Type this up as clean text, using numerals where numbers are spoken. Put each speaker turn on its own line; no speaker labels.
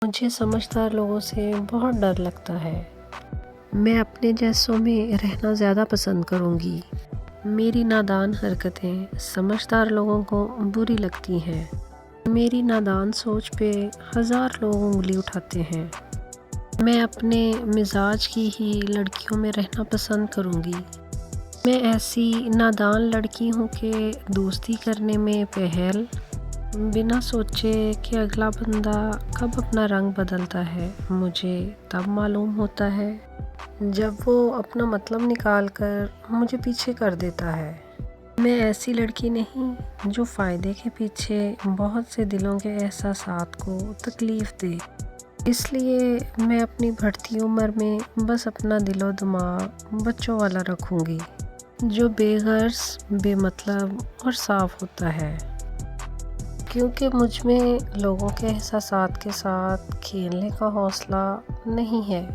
مجھے سمجھدار لوگوں سے بہت ڈر لگتا ہے۔ میں اپنے جیسوں میں رہنا زیادہ پسند کروں گی۔ میری نادان حرکتیں سمجھدار لوگوں کو بری لگتی ہیں۔ میری نادان سوچ پہ ہزار لوگ انگلی اٹھاتے ہیں۔ میں اپنے مزاج کی ہی لڑکیوں میں رہنا پسند کروں گی۔ میں ایسی نادان لڑکی ہوں کہ دوستی کرنے میں پہل بنا سوچے کہ اگلا بندہ کب اپنا رنگ بدلتا ہے مجھے تب معلوم ہوتا ہے جب وہ اپنا مطلب نکال کر مجھے پیچھے کر دیتا ہے۔ میں ایسی لڑکی نہیں جو فائدے کے پیچھے بہت سے دلوں کے احساسات کو تکلیف دے۔ اس لیے میں اپنی بڑھتی عمر میں بس اپنا دل و دماغ بچوں والا رکھوں گی جو بے غرض، بے مطلب اور صاف ہوتا ہے، کیونکہ مجھ میں لوگوں کے احساسات کے ساتھ کھیلنے کا حوصلہ نہیں ہے۔